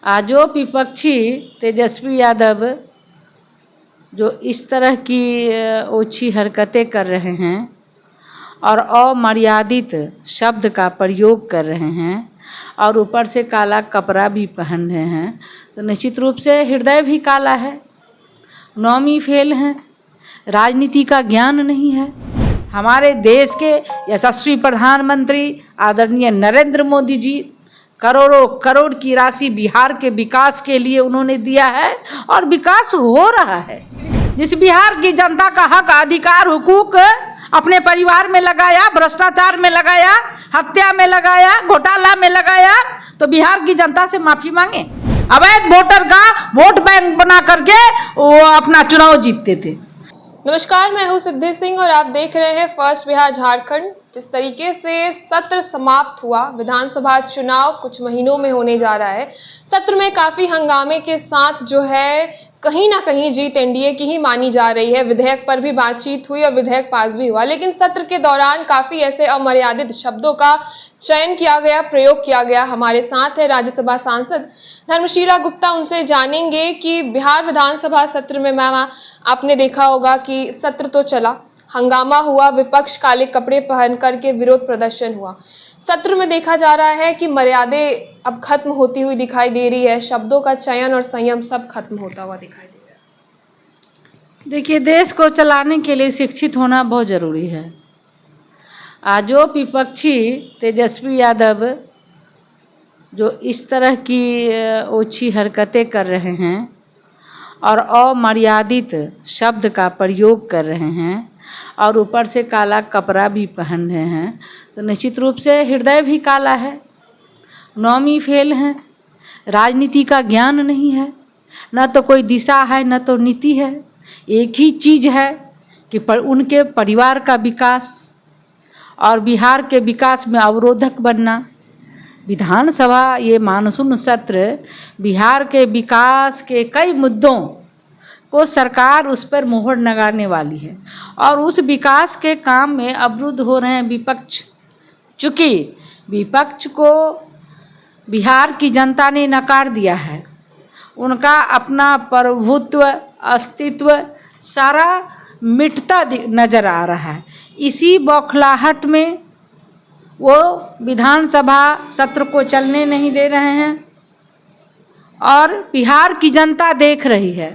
जो विपक्षी तेजस्वी यादव जो इस तरह की ओछी हरकतें कर रहे हैं और अमर्यादित शब्द का प्रयोग कर रहे हैं और ऊपर से काला कपड़ा भी पहन रहे हैं, तो निश्चित रूप से हृदय भी काला है, नौवीं फेल हैं, राजनीति का ज्ञान नहीं है। हमारे देश के यशस्वी प्रधानमंत्री आदरणीय नरेंद्र मोदी जी करोड़ों करोड़ की राशि बिहार के विकास के लिए उन्होंने दिया है और विकास हो रहा है। जिस बिहार की जनता का हक, अधिकार, हुकूक अपने परिवार में लगाया, भ्रष्टाचार में लगाया, हत्या में लगाया, घोटाला में लगाया, तो बिहार की जनता से माफी मांगे। अवैध वोटर का वोट बैंक बना करके वो अपना चुनाव जीतते थे। नमस्कार, मैं हूं सिद्धि सिंह और आप देख रहे हैं फर्स्ट बिहार झारखंड। जिस तरीके से सत्र समाप्त हुआ, विधानसभा चुनाव कुछ महीनों में होने जा रहा है। सत्र में काफी हंगामे के साथ जो है कहीं ना कहीं जीत एनडीए की ही मानी जा रही है। विधेयक पर भी बातचीत हुई और विधेयक पास भी हुआ, लेकिन सत्र के दौरान काफी ऐसे अमर्यादित शब्दों का चयन किया गया, प्रयोग किया गया। हमारे साथ है राज्यसभा सांसद धर्मशीला गुप्ता, उनसे जानेंगे कि बिहार विधानसभा सत्र में मैम आपने देखा होगा कि सत्र तो चला, हंगामा हुआ, विपक्ष काले कपड़े पहन करके विरोध प्रदर्शन हुआ। सत्र में देखा जा रहा है कि मर्यादें अब खत्म होती हुई दिखाई दे रही है, शब्दों का चयन और संयम सब खत्म होता हुआ दिखाई दे रहा है। देखिए, देश को चलाने के लिए शिक्षित होना बहुत ज़रूरी है। जो विपक्षी तेजस्वी यादव जो इस तरह की ओछी हरकतें कर रहे हैं और अमर्यादित शब्द का प्रयोग कर रहे हैं और ऊपर से काला कपड़ा भी पहन रहे हैं, तो निश्चित रूप से हृदय भी काला है, नौवीं फेल हैं, राजनीति का ज्ञान नहीं है, न तो कोई दिशा है न तो नीति है। एक ही चीज़ है कि उनके परिवार का विकास और बिहार के विकास में अवरोधक बनना। विधानसभा ये मानसून सत्र बिहार के विकास के कई मुद्दों को सरकार उस पर मोहर लगाने वाली है और उस विकास के काम में अवरुद्ध हो रहे हैं विपक्ष। चूँकि विपक्ष को बिहार की जनता ने नकार दिया है, उनका अपना प्रभुत्व, अस्तित्व सारा मिटता नजर आ रहा है। इसी बौखलाहट में वो विधानसभा सत्र को चलने नहीं दे रहे हैं और बिहार की जनता देख रही है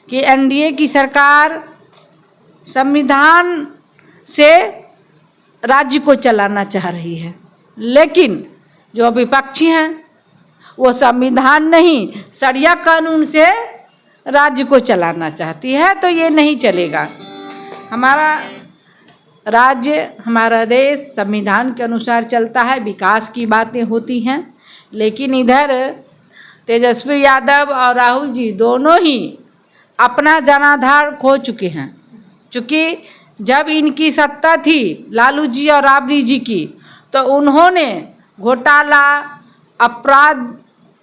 कि एनडीए की सरकार संविधान से राज्य को चलाना चाह रही है, लेकिन जो विपक्षी हैं वो संविधान नहीं शरिया कानून से राज्य को चलाना चाहती है, तो ये नहीं चलेगा। हमारा राज्य, हमारा देश संविधान के अनुसार चलता है, विकास की बातें होती हैं, लेकिन इधर तेजस्वी यादव और राहुल जी दोनों ही अपना जनाधार खो चुके हैं। चूँकि जब इनकी सत्ता थी लालू जी और राबड़ी जी की, तो उन्होंने घोटाला,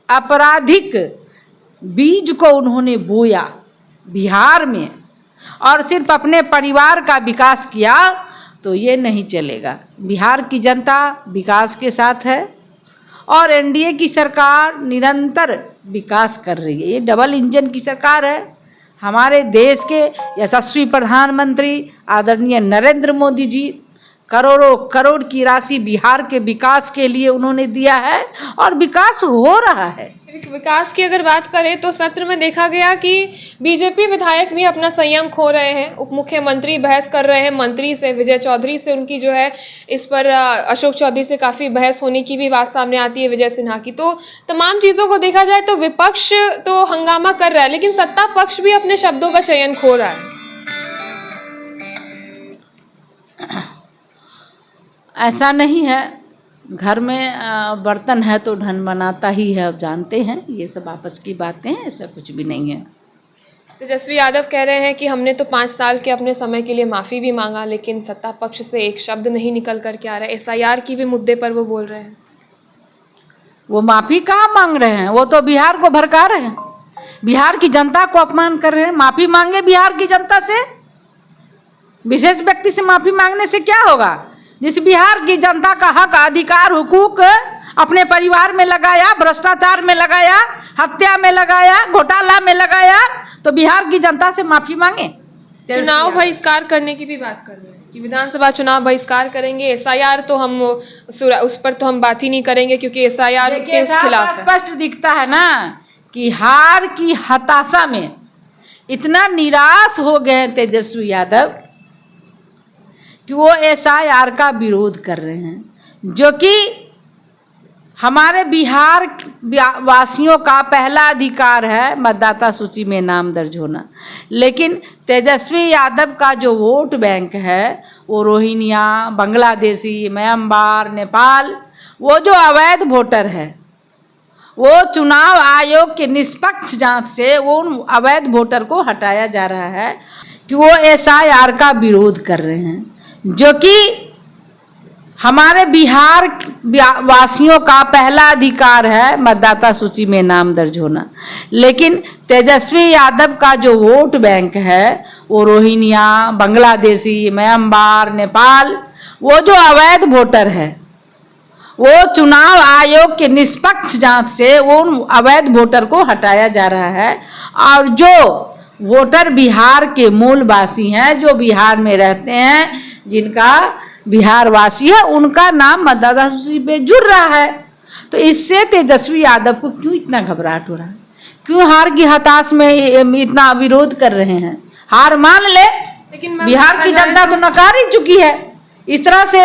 आपराधिक बीज को उन्होंने बोया बिहार में और सिर्फ अपने परिवार का विकास किया, तो ये नहीं चलेगा। बिहार की जनता विकास के साथ है और एनडीए की सरकार निरंतर विकास कर रही है। ये डबल इंजन की सरकार है। हमारे देश के यशस्वी प्रधानमंत्री आदरणीय नरेंद्र मोदी जी करोड़ों करोड़ की राशि बिहार के विकास के लिए उन्होंने दिया है और विकास हो रहा है। विकास की अगर बात करें तो सत्र में देखा गया कि बीजेपी विधायक भी अपना संयम खो रहे हैं। उप मुख्यमंत्री बहस कर रहे हैं मंत्री से, विजय चौधरी से उनकी जो है इस पर अशोक चौधरी से काफ़ी बहस होने की भी बात सामने आती है, विजय सिन्हा की। तो तमाम चीज़ों को देखा जाए तो विपक्ष तो हंगामा कर रहा है, लेकिन सत्ता पक्ष भी अपने शब्दों का चयन खो रहा है। ऐसा नहीं है, घर में बर्तन है तो ढन बनाता ही है, अब जानते हैं, ये सब आपस की बातें हैं, ऐसा कुछ भी नहीं है। तेजस्वी यादव कह रहे हैं कि हमने तो 5 साल के अपने समय के लिए माफ़ी भी मांगा, लेकिन सत्ता पक्ष से एक शब्द नहीं निकल करके आ रहा है। एसआईआर की भी मुद्दे पर वो बोल रहे हैं। वो माफ़ी कहाँ मांग रहे हैं, वो तो बिहार को भड़का रहे हैं, बिहार की जनता को अपमान कर रहे हैं। माफ़ी मांगे बिहार की जनता से, विशेष व्यक्ति से माफ़ी मांगने से क्या होगा? जिस बिहार की जनता का हक, अधिकार, हुकूक अपने परिवार में लगाया, भ्रष्टाचार में लगाया, हत्या में लगाया, घोटाला में लगाया, तो बिहार की जनता से माफी मांगे। चुनाव बहिष्कार करने की भी बात कर रहे हैं कि विधानसभा चुनाव बहिष्कार करेंगे। एसआईआर तो हम उस पर तो हम बात ही नहीं करेंगे क्योंकि एसआईआर के उस खिलाफ है। स्पष्ट दिखता है ना कि हार की हताशा में इतना निराश हो गए हैं तेजस्वी यादव कि वो एसआईआर का विरोध कर रहे हैं, जो कि हमारे बिहार वासियों का पहला अधिकार है मतदाता सूची में नाम दर्ज होना। लेकिन तेजस्वी यादव का जो वोट बैंक है वो रोहिंग्या, बांग्लादेशी, म्यांमार, नेपाल, वो जो अवैध वोटर है, वो चुनाव आयोग के निष्पक्ष जांच से वो उन अवैध वोटर को हटाया जा रहा है कि वो एसआईआर का विरोध कर रहे हैं, जो कि हमारे बिहार वासियों का पहला अधिकार है मतदाता सूची में नाम दर्ज होना। लेकिन तेजस्वी यादव का जो वोट बैंक है वो रोहिंग्या, बांग्लादेशी, म्यांमार, नेपाल, वो जो अवैध वोटर है, वो चुनाव आयोग के निष्पक्ष जांच से वो उन अवैध वोटर को हटाया जा रहा है। और जो वोटर बिहार के मूलवासी हैं, जो बिहार में रहते हैं, जिनका बिहार वासी है, उनका नाम मतदाता सूची पे जुड़ रहा है। तो इससे तेजस्वी यादव को क्यों इतना घबराहट हो रहा है? क्यों हार की हताश में इतना विरोध कर रहे हैं? हार मान ले, लेकिन बिहार की जनता तो नकार ही चुकी है। इस तरह से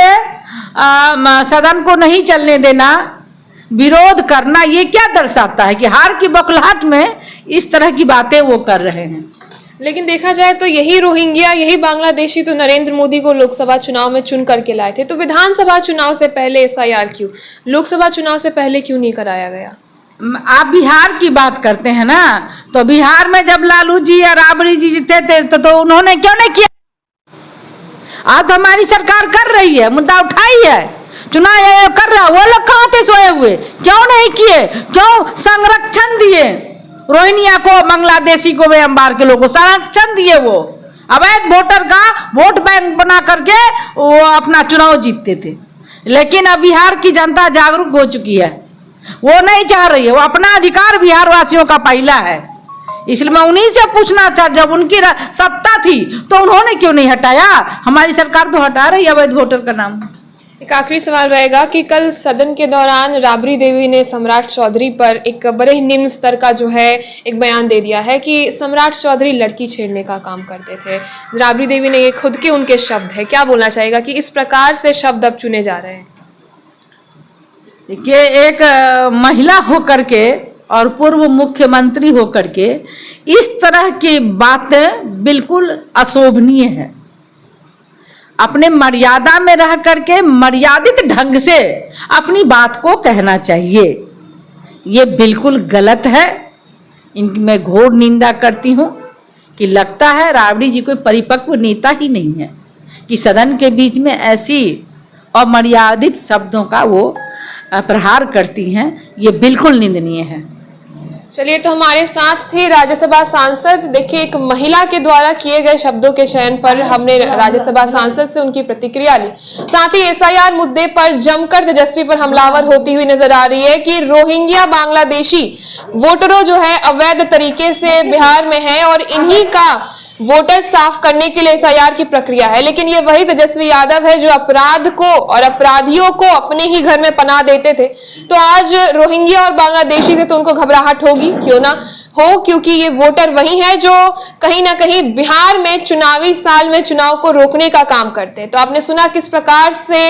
सदन को नहीं चलने देना, विरोध करना, ये क्या दर्शाता है कि हार की बौखलाहट में इस तरह की बातें वो कर रहे हैं। लेकिन देखा जाए तो यही रोहिंग्या, यही बांग्लादेशी तो नरेंद्र मोदी को लोकसभा चुनाव में चुन करके लाए थे। तो विधानसभा चुनाव से पहले एसआईआर क्यों, लोकसभा चुनाव से पहले क्यों नहीं कराया गया? आप बिहार की बात करते हैं ना, तो बिहार में जब लालू जी या राबड़ी जी जीते थे तो उन्होंने क्यों नहीं किया? आज तो हमारी सरकार कर रही है, मुद्दा उठाई है, चुनाव आयोग कर रहा है। वो लोग कहाँ थे सोए हुए? क्यों नहीं किए? क्यों संरक्षण दिए? रोहिंग्या को, बांग्लादेशी को, म्यांमार के लोगों को संरक्षण दिए। वो अवैध वोटर का वोट बैंक बना करके वो अपना चुनाव जीतते थे। लेकिन अब बिहार की जनता जागरूक हो चुकी है, वो नहीं चाह रही है। वो अपना अधिकार बिहार वासियों का पहला है। इसलिए मैं उन्हीं से पूछना चाह, जब उनकी सत्ता थी तो उन्होंने क्यों नहीं हटाया? हमारी सरकार तो हटा रही है अवैध वोटर का नाम। एक आखिरी सवाल रहेगा कि कल सदन के दौरान राबड़ी देवी ने सम्राट चौधरी पर एक बड़े ही निम्न स्तर का जो है एक बयान दे दिया है कि सम्राट चौधरी लड़की छेड़ने का काम करते थे। राबड़ी देवी ने ये खुद के उनके शब्द है, क्या बोलना चाहेगा कि इस प्रकार से शब्द अब चुने जा रहे हैं? देखिए, एक महिला होकर के और पूर्व मुख्यमंत्री होकर के इस तरह की बातें बिल्कुल अशोभनीय है। अपने मर्यादा में रह करके मर्यादित ढंग से अपनी बात को कहना चाहिए। ये बिल्कुल गलत है। इनकी मैं घोर निंदा करती हूँ कि लगता है राबड़ी जी कोई परिपक्व नेता ही नहीं है कि सदन के बीच में ऐसी अमर्यादित शब्दों का वो प्रहार करती हैं। ये बिल्कुल निंदनीय है। चलिए, तो हमारे साथ थे राज्यसभा सांसद। देखिए, एक महिला के द्वारा किए गए शब्दों के चयन पर हमने राज्यसभा सांसद से उनकी प्रतिक्रिया ली। साथ ही एसआईआर मुद्दे पर जमकर तेजस्वी पर हमलावर होती हुई नजर आ रही है कि रोहिंग्या, बांग्लादेशी वोटरों जो है अवैध तरीके से बिहार में है और इन्हीं का वोटर साफ करने के लिए एसआईआर की प्रक्रिया है। लेकिन ये वही तेजस्वी यादव है जो अपराध को और अपराधियों को अपने ही घर में पनाह देते थे। तो आज रोहिंग्या और बांग्लादेशी से तो उनको घबराहट होगी, क्यों ना हो, क्योंकि ये वोटर वही है जो कहीं ना कहीं बिहार में चुनावी साल में चुनाव को रोकने का काम करते हैं। तो आपने सुना किस प्रकार से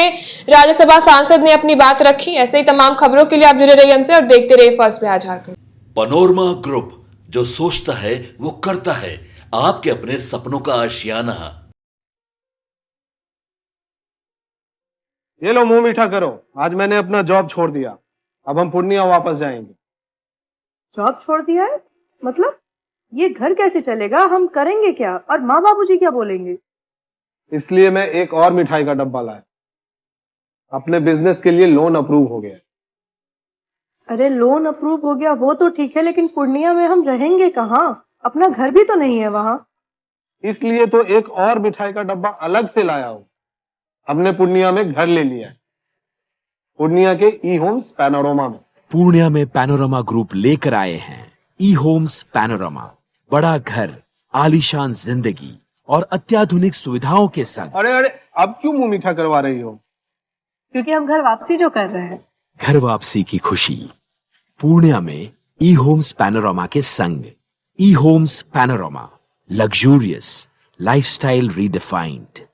राज्यसभा सांसद ने अपनी बात रखी। ऐसे ही तमाम खबरों के लिए आप जुड़े रहिए हमसे और देखते रहिए first Bihar Jharkhand. Panorama group, जो सोचता है वो करता है। आपके अपने सपनों का आशियाना। ये लो, मुंह मीठा करो। आज मैंने अपना जॉब छोड़ दिया। अब हम पूर्णिया वापस जाएंगे। जॉब छोड़ दिया है? मतलब ये घर कैसे चलेगा? हम करेंगे क्या? और माँ बाबूजी क्या बोलेंगे? इसलिए मैं एक और मिठाई का डब्बा लाया। अपने बिजनेस के लिए लोन अप्रूव हो गया। अरे, लोन अप्रूव हो गया वो तो ठीक है, लेकिन पूर्णिया में हम रहेंगे कहाँ? अपना घर भी तो नहीं है वहां। इसलिए तो एक और मिठाई का डब्बा अलग से लाया हूं। हमने पूर्णिया में घर ले लिया है। पूर्णिया के ई होम्स पैनोरमा में। पूर्णिया में पैनोरमा ग्रुप लेकर आए हैं ई होम्स पैनोरमा। बड़ा घर, आलीशान जिंदगी और अत्याधुनिक सुविधाओं के संग। अरे अरे, अब क्यों मुंह मीठा करवा रही हो? क्योंकि हम घर वापसी जो कर रहे हैं। घर वापसी की खुशी पूर्णिया में ई होम्स पैनोरमा के संग। E homes panorama, luxurious lifestyle redefined.